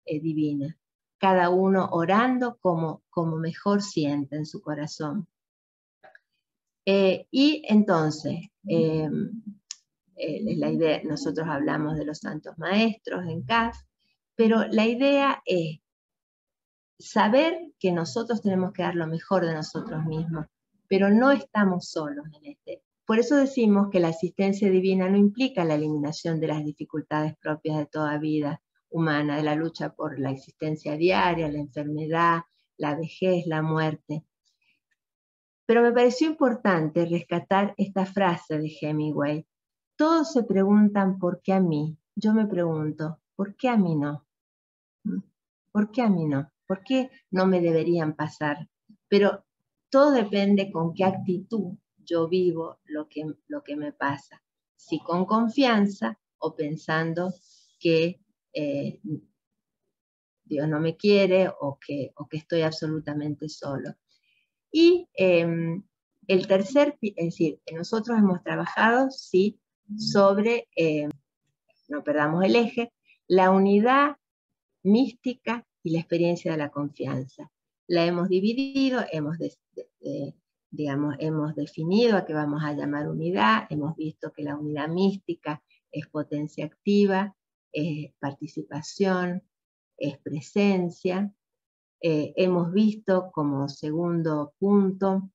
S1: divina, cada uno orando como mejor sienta en su corazón. Y entonces, la idea, nosotros hablamos de los santos maestros en CAF, pero la idea es saber que nosotros tenemos que dar lo mejor de nosotros mismos, pero no estamos solos en este. Por eso decimos que la asistencia divina no implica la eliminación de las dificultades propias de toda vida humana, de la lucha por la existencia diaria, la enfermedad, la vejez, la muerte. Pero me pareció importante rescatar esta frase de Hemingway. Todos se preguntan por qué a mí. Yo me pregunto, ¿por qué a mí no? ¿Por qué a mí no? ¿Por qué no me deberían pasar? Pero todo depende con qué actitud yo vivo lo que me pasa. Si con confianza o pensando que Dios no me quiere o que estoy absolutamente solo. Y el tercer, es decir, nosotros hemos trabajado, sí, sobre, no perdamos el eje, la unidad mística y la experiencia de la confianza. La hemos dividido, digamos, hemos definido a qué vamos a llamar unidad, hemos visto que la unidad mística es potencia activa, es participación, es presencia. Hemos visto como segundo punto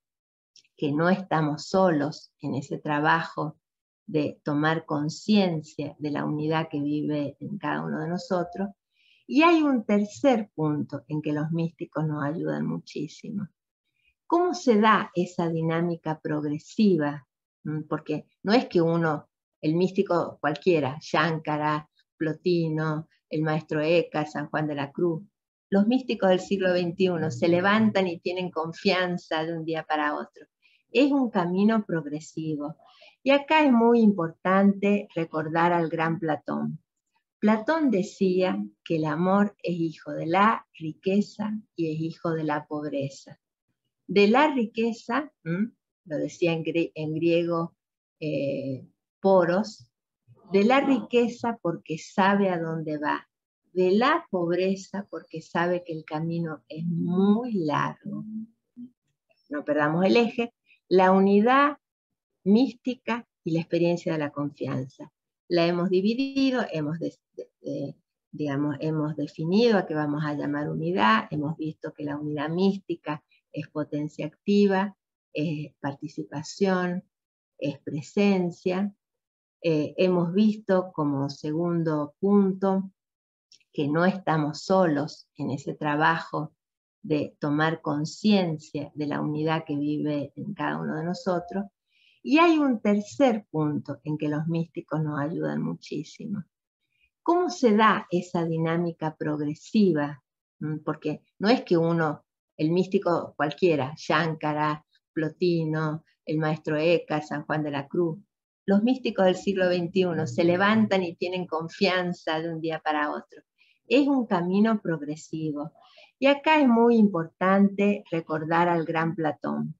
S1: que no estamos solos en ese trabajo de tomar conciencia de la unidad que vive en cada uno de nosotros. Y hay un tercer punto en que los místicos nos ayudan muchísimo. ¿Cómo se da esa dinámica progresiva? Porque no es que el místico cualquiera, Shankara, Plotino, el maestro Eckhart, San Juan de la Cruz, los místicos del siglo XXI se levantan y tienen confianza de un día para otro. Es un camino progresivo. Y acá es muy importante recordar al gran Platón. Platón decía que el amor es hijo de la riqueza y es hijo de la pobreza. De la riqueza, lo decía en griego Poros, de la riqueza porque sabe a dónde va, de la pobreza porque sabe que el camino es muy largo. No perdamos el eje, la unidad mística y la experiencia de la confianza. La hemos dividido, hemos definido a qué vamos a llamar unidad, hemos visto que la unidad mística es potencia activa, es participación, es presencia. Hemos visto como segundo punto que no estamos solos en ese trabajo de tomar conciencia de la unidad que vive en cada uno de nosotros. Y hay un tercer punto en que los místicos nos ayudan muchísimo. ¿Cómo se da esa dinámica progresiva? Porque no es que el místico cualquiera, Shankara, Plotino, el maestro Eckhart, San Juan de la Cruz, los místicos del siglo XXI se levantan y tienen confianza de un día para otro. Es un camino progresivo. Y acá es muy importante recordar al gran Platón.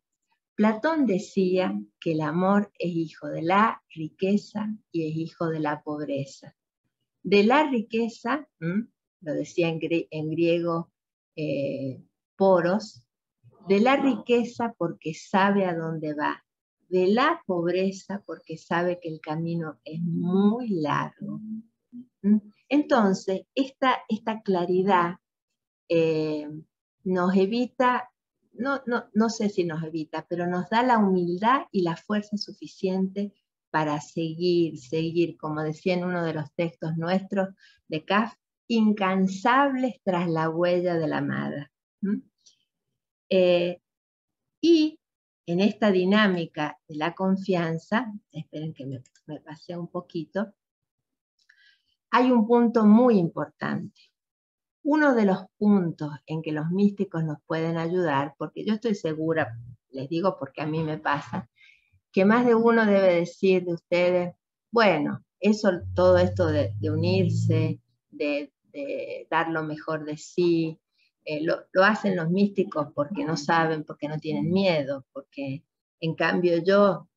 S1: Platón decía que el amor es hijo de la riqueza y es hijo de la pobreza. De la riqueza, lo decía en griego Poros, de la riqueza porque sabe a dónde va, de la pobreza porque sabe que el camino es muy largo. Entonces, esta claridad nos evita, no sé si nos evita, pero nos da la humildad y la fuerza suficiente para seguir, como decía en uno de los textos nuestros de Kaf, incansables tras la huella de la amada. Y en esta dinámica de la confianza, esperen que me pasé un poquito, hay un punto muy importante. Uno de los puntos en que los místicos nos pueden ayudar, porque yo estoy segura, les digo porque a mí me pasa, que más de uno debe decir de ustedes, bueno, todo esto de unirse, de dar lo mejor de sí, lo hacen los místicos porque no saben, porque no tienen miedo, porque en cambio yo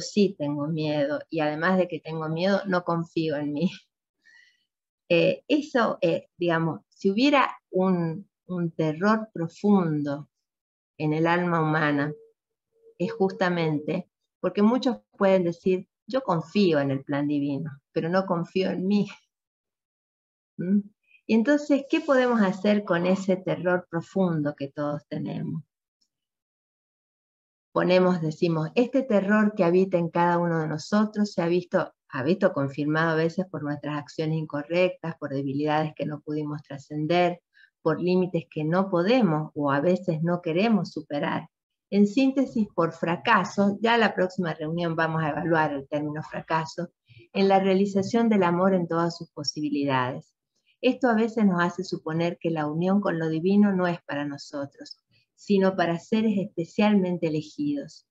S1: sí tengo miedo, y además de que tengo miedo, no confío en mí. Digamos, si hubiera un terror profundo en el alma humana, es justamente porque muchos pueden decir, yo confío en el plan divino, pero no confío en mí. Y entonces, ¿qué podemos hacer con ese terror profundo que todos tenemos? Decimos, este terror que habita en cada uno de nosotros se ha visto confirmado a veces por nuestras acciones incorrectas, por debilidades que no pudimos trascender, por límites que no podemos o a veces no queremos superar. En síntesis, por fracaso, ya la próxima reunión vamos a evaluar el término fracaso, en la realización del amor en todas sus posibilidades. Esto a veces nos hace suponer que la unión con lo divino no es para nosotros, sino para seres especialmente elegidos.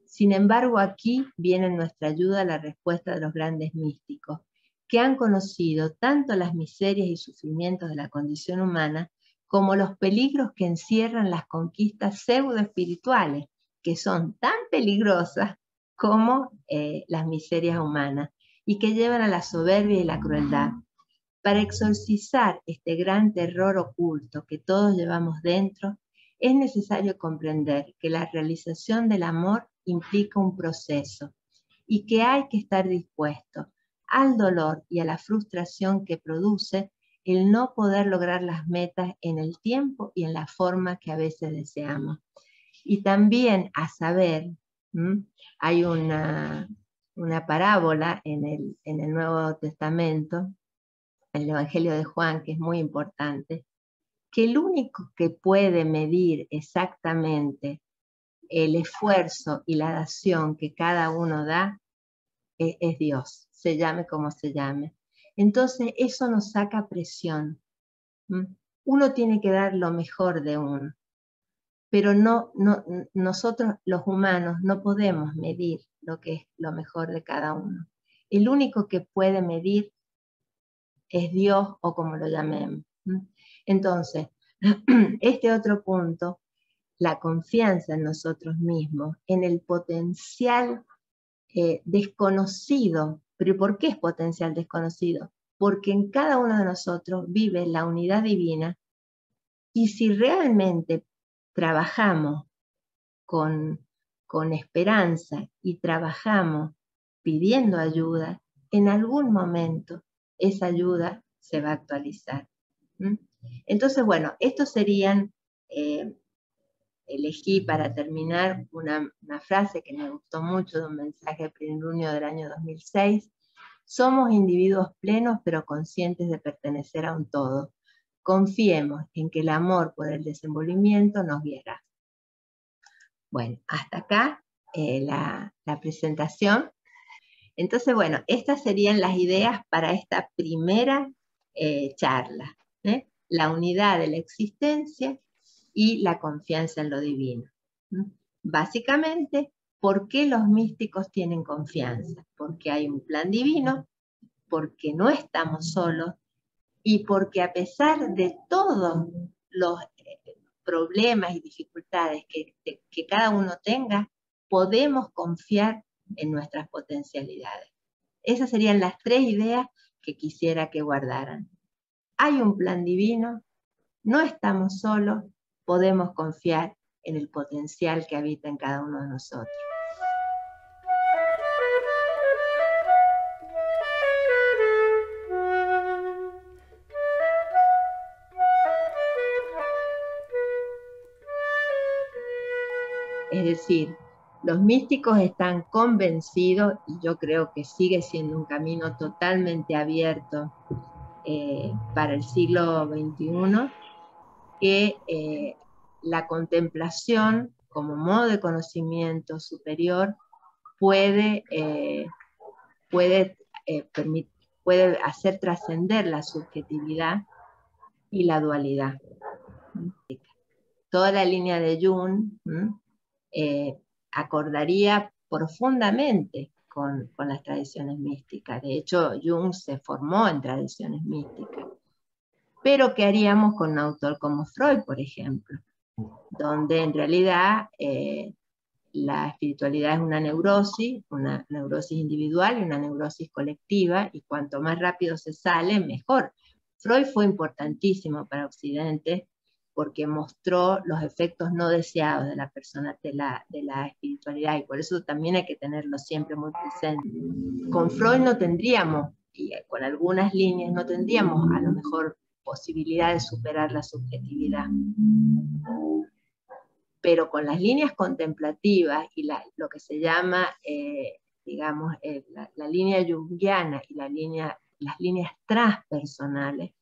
S1: Sin embargo, aquí viene en nuestra ayuda la respuesta de los grandes místicos, que han conocido tanto las miserias y sufrimientos de la condición humana como los peligros que encierran las conquistas pseudoespirituales, que son tan peligrosas como las miserias humanas, y que llevan a la soberbia y la crueldad. Para exorcizar este gran terror oculto que todos llevamos dentro, es necesario comprender que la realización del amor implica un proceso y que hay que estar dispuesto al dolor y a la frustración que produce el no poder lograr las metas en el tiempo y en la forma que a veces deseamos. Y también a saber, hay una parábola en el Nuevo Testamento, el Evangelio de Juan, que es muy importante, que el único que puede medir exactamente el esfuerzo y la dación que cada uno da es Dios, se llame como se llame. Entonces eso nos saca presión. Uno tiene que dar lo mejor de uno, pero nosotros los humanos no podemos medir lo que es lo mejor de cada uno. El único que puede medir es Dios, o como lo llamemos. Entonces, este otro punto, la confianza en nosotros mismos, en el potencial desconocido. ¿Pero por qué es potencial desconocido? Porque en cada uno de nosotros vive la unidad divina, y si realmente trabajamos con esperanza y trabajamos pidiendo ayuda, en algún momento esa ayuda se va a actualizar. Entonces, bueno, estos serían, elegí para terminar una frase que me gustó mucho de un mensaje de Plenilunio del año 2006. Somos individuos plenos pero conscientes de pertenecer a un todo. Confiemos en que el amor por el desenvolvimiento nos guiará. Bueno, hasta acá la presentación. Entonces, bueno, estas serían las ideas para esta primera charla. La unidad de la existencia y la confianza en lo divino. Básicamente, ¿por qué los místicos tienen confianza? Porque hay un plan divino, porque no estamos solos y porque a pesar de todos los problemas y dificultades que cada uno tenga, podemos confiar en nuestras potencialidades. Esas serían las tres ideas que quisiera que guardaran. Hay un plan divino, no estamos solos, podemos confiar en el potencial que habita en cada uno de nosotros. Es decir, los místicos están convencidos, y yo creo que sigue siendo un camino totalmente abierto para el siglo XXI, que la contemplación como modo de conocimiento superior puede hacer trascender la subjetividad y la dualidad. Toda la línea de Jung acordaría profundamente con las tradiciones místicas. De hecho, Jung se formó en tradiciones místicas. Pero ¿qué haríamos con un autor como Freud, por ejemplo? Donde en realidad la espiritualidad es una neurosis individual y una neurosis colectiva, y cuanto más rápido se sale, mejor. Freud fue importantísimo para Occidente porque mostró los efectos no deseados de la persona, de la espiritualidad, y por eso también hay que tenerlo siempre muy presente. Con Freud no tendríamos, y con algunas líneas no tendríamos a lo mejor posibilidad de superar la subjetividad. Pero con las líneas contemplativas y lo que se llama, digamos, la línea junguiana y las líneas transpersonales,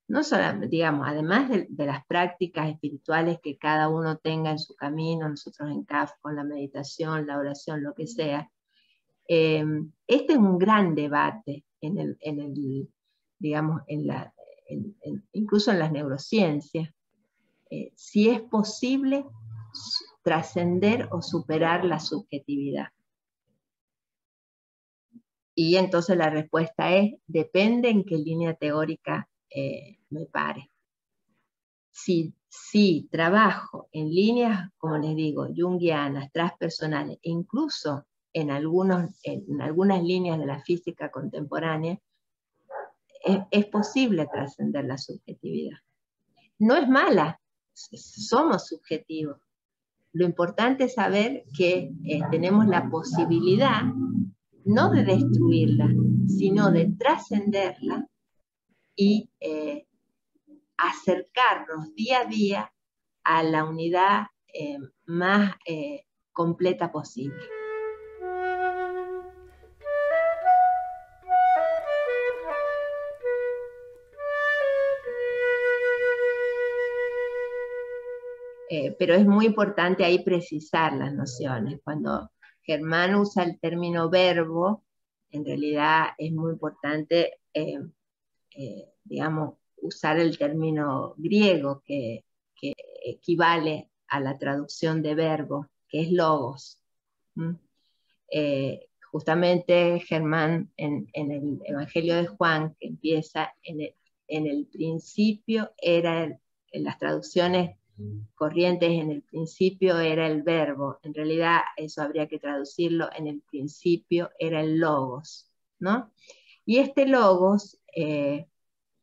S1: no solamente, digamos, además de las prácticas espirituales que cada uno tenga en su camino, nosotros en CAF, con la meditación, la oración, lo que sea, este es un gran debate digamos, incluso en las neurociencias, si es posible trascender o superar la subjetividad. Y entonces la respuesta es, depende en qué línea teórica me pare. Si trabajo en líneas, como les digo, junguianas, transpersonales, e incluso en algunas líneas de la física contemporánea, es posible trascender la subjetividad. No es mala, somos subjetivos. Lo importante es saber que tenemos la posibilidad no de destruirla, sino de trascenderla y acercarnos día a día a la unidad más completa posible. Pero es muy importante ahí precisar las nociones. Cuando Germán usa el término verbo, en realidad es muy importante, digamos, usar el término griego que equivale a la traducción de verbo, que es logos. Justamente Germán en el Evangelio de Juan, que empieza en el principio, en las traducciones corrientes, en el principio era el verbo. En realidad eso habría que traducirlo, en el principio era el logos, ¿no? Y este logos,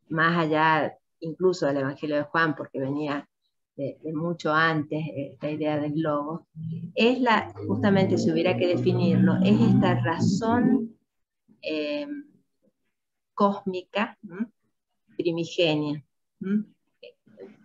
S1: más allá incluso del Evangelio de Juan, porque venía de mucho antes esta idea del logos, es justamente si hubiera que definirlo, es esta razón cósmica, primigenia.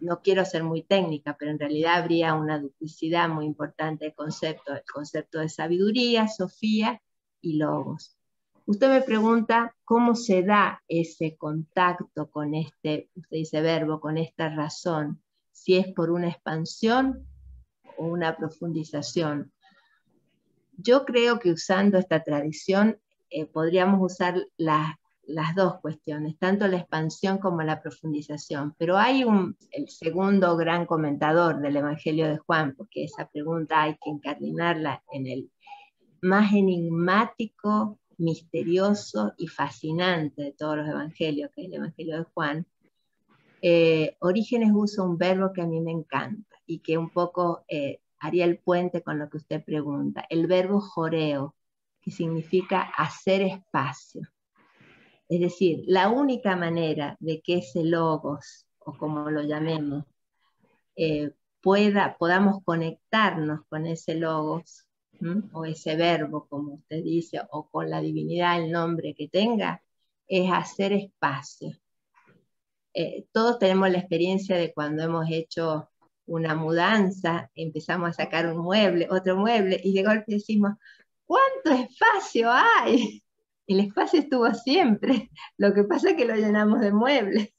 S1: No quiero ser muy técnica, pero en realidad habría una duplicidad muy importante de conceptos, el concepto de sabiduría, sofía y logos. Usted me pregunta cómo se da ese contacto con usted dice verbo, con esta razón, si es por una expansión o una profundización. Yo creo que usando esta tradición podríamos usar las dos cuestiones, tanto la expansión como la profundización, pero hay el segundo gran comentador del Evangelio de Juan, porque esa pregunta hay que incardinarla en el más enigmático, misterioso y fascinante de todos los evangelios, que es el Evangelio de Juan. Orígenes usa un verbo que a mí me encanta y que un poco haría el puente con lo que usted pregunta, el verbo joreo, que significa hacer espacio. Es decir, la única manera de que ese logos, o como lo llamemos, podamos conectarnos con ese logos, o ese verbo, como usted dice, o con la divinidad, el nombre que tenga, es hacer espacio. Todos tenemos la experiencia de cuando hemos hecho una mudanza, empezamos a sacar un mueble, otro mueble, y de golpe decimos, ¿cuánto espacio hay? El espacio estuvo siempre, lo que pasa es que lo llenamos de muebles.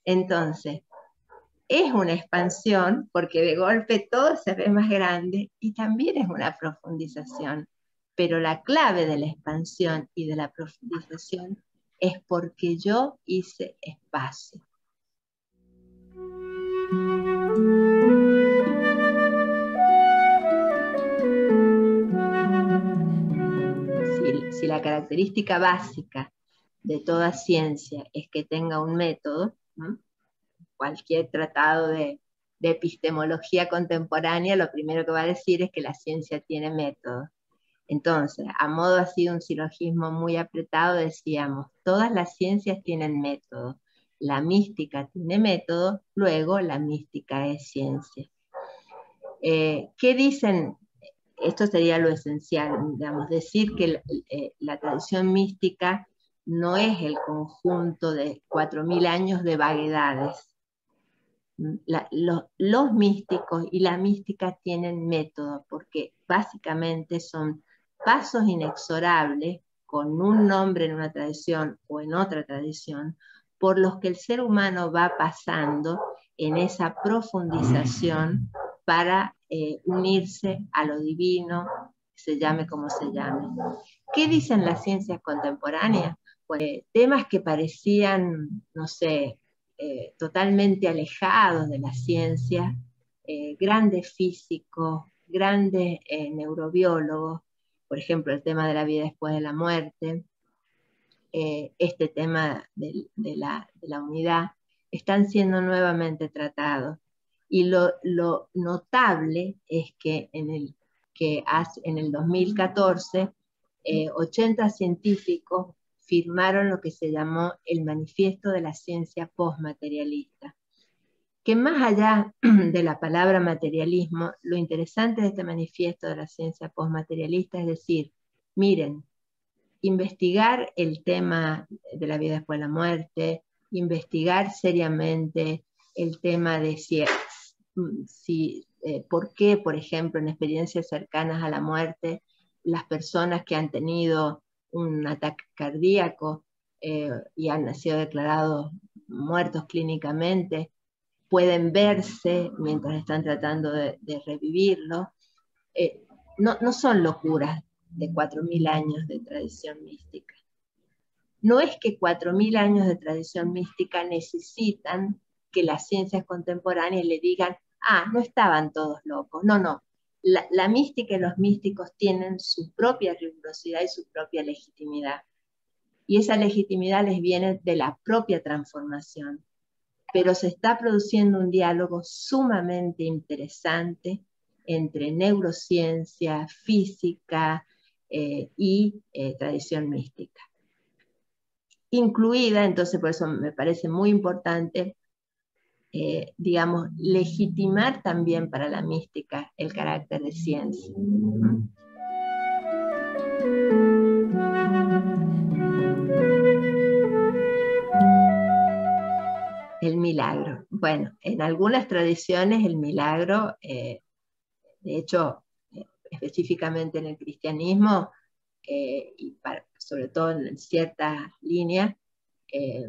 S1: Entonces, es una expansión, porque de golpe todo se ve más grande, y también es una profundización. Pero la clave de la expansión y de la profundización es porque yo hice espacio. Si la característica básica de toda ciencia es que tenga un método, ¿no? Cualquier tratado de epistemología contemporánea, lo primero que va a decir es que la ciencia tiene método. Entonces, a modo así de un silogismo muy apretado, decíamos, todas las ciencias tienen método. La mística tiene método, luego la mística es ciencia. ¿Qué dicen? Esto sería lo esencial, digamos, decir que la tradición mística no es el conjunto de 4000 años de vaguedades. Los místicos y la mística tienen método, porque básicamente son pasos inexorables con un nombre en una tradición o en otra tradición, por los que el ser humano va pasando en esa profundización para unirse a lo divino, se llame como se llame. ¿Qué dicen las ciencias contemporáneas? Pues temas que parecían, no sé, totalmente alejados de la ciencia, grandes físicos, grandes neurobiólogos, por ejemplo, el tema de la vida después de la muerte, este tema de la unidad, están siendo nuevamente tratados. Y lo notable es que en el 2014, 80 científicos firmaron lo que se llamó el Manifiesto de la Ciencia Postmaterialista, que más allá de la palabra materialismo, lo interesante de este manifiesto de la ciencia postmaterialista es decir, miren, investigar el tema de la vida después de la muerte, investigar seriamente el tema de por qué, por ejemplo, en experiencias cercanas a la muerte, las personas que han tenido un ataque cardíaco y han sido declarados muertos clínicamente, pueden verse mientras están tratando de revivirlo. No son locuras de 4.000 años de tradición mística. No es que 4.000 años de tradición mística necesitan que las ciencias contemporáneas le digan, no estaban todos locos. No. La mística y los místicos tienen su propia rigurosidad y su propia legitimidad. Y esa legitimidad les viene de la propia transformación. Pero se está produciendo un diálogo sumamente interesante entre neurociencia, física y tradición mística. Incluida, entonces por eso me parece muy importante, digamos, legitimar también para la mística el carácter de ciencia. El milagro. Bueno, en algunas tradiciones el milagro, de hecho, específicamente en el cristianismo, y sobre todo en ciertas líneas,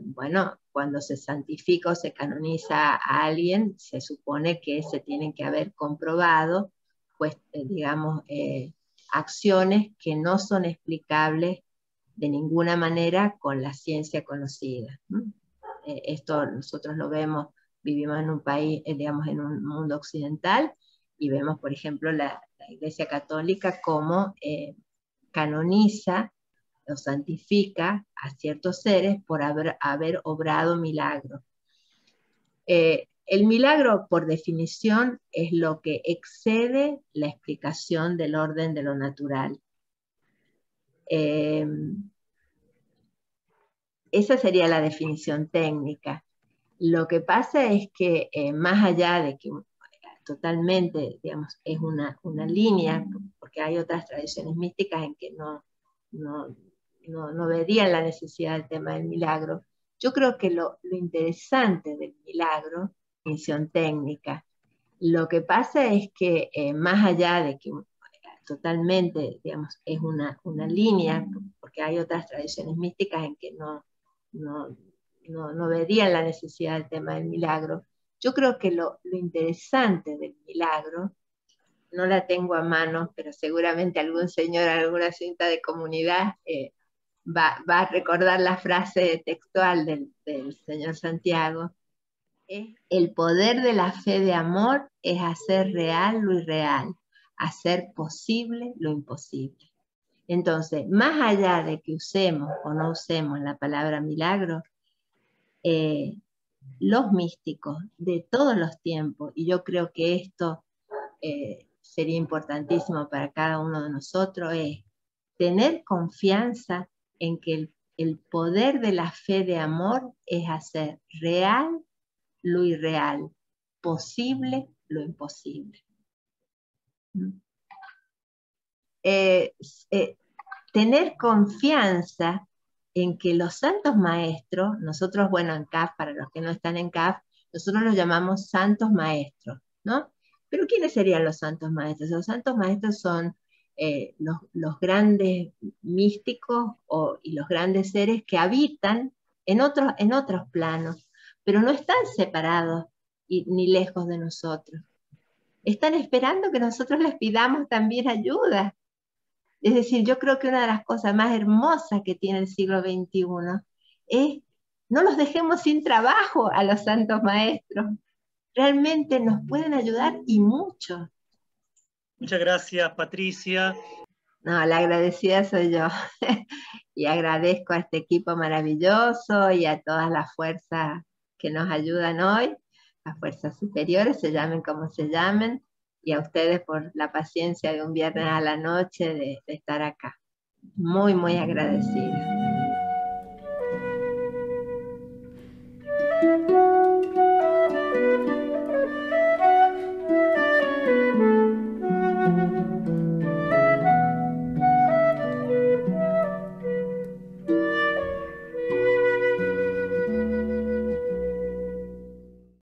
S1: bueno, cuando se santifica o se canoniza a alguien, se supone que se tienen que haber comprobado, pues, digamos, acciones que no son explicables de ninguna manera con la ciencia conocida. Esto nosotros lo vemos, vivimos en un país, digamos, en un mundo occidental, y vemos, por ejemplo, la Iglesia Católica como canoniza o santifica a ciertos seres por haber obrado milagros. El milagro, por definición, es lo que excede la explicación del orden de lo natural. Esa sería la definición técnica. Lo que pasa es que más allá de que totalmente, digamos, es una línea, porque hay otras tradiciones místicas en que no verían la necesidad del tema del milagro. Yo creo que lo interesante del milagro, definición técnica, lo que pasa es que más allá de que totalmente, digamos, es una línea, porque hay otras tradiciones místicas en que no verían la necesidad del tema del milagro. Yo creo que lo interesante del milagro, no la tengo a mano, pero seguramente algún señor en alguna cinta de comunidad va a recordar la frase textual del señor Santiago. El poder de la fe de amor es hacer real lo irreal, hacer posible lo imposible. Entonces, más allá de que usemos o no usemos la palabra milagro, los místicos de todos los tiempos, y yo creo que esto sería importantísimo para cada uno de nosotros, es tener confianza en que el poder de la fe de amor es hacer real lo irreal, posible lo imposible. Tener confianza en que los santos maestros, nosotros, bueno, en CAF, para los que no están en CAF, nosotros los llamamos santos maestros, ¿no? Pero ¿quiénes serían los santos maestros? Los santos maestros son los grandes místicos y los grandes seres que habitan en otros planos, pero no están separados ni lejos de nosotros. Están esperando que nosotros les pidamos también ayuda. Es decir, yo creo que una de las cosas más hermosas que tiene el siglo XXI es no los dejemos sin trabajo a los santos maestros. Realmente nos pueden ayudar y mucho.
S2: Muchas gracias, Patricia.
S1: No, la agradecida soy yo. Y agradezco a este equipo maravilloso y a todas las fuerzas que nos ayudan hoy, las fuerzas superiores, se llamen como se llamen, y a ustedes por la paciencia de un viernes a la noche de estar acá. Muy, muy agradecida.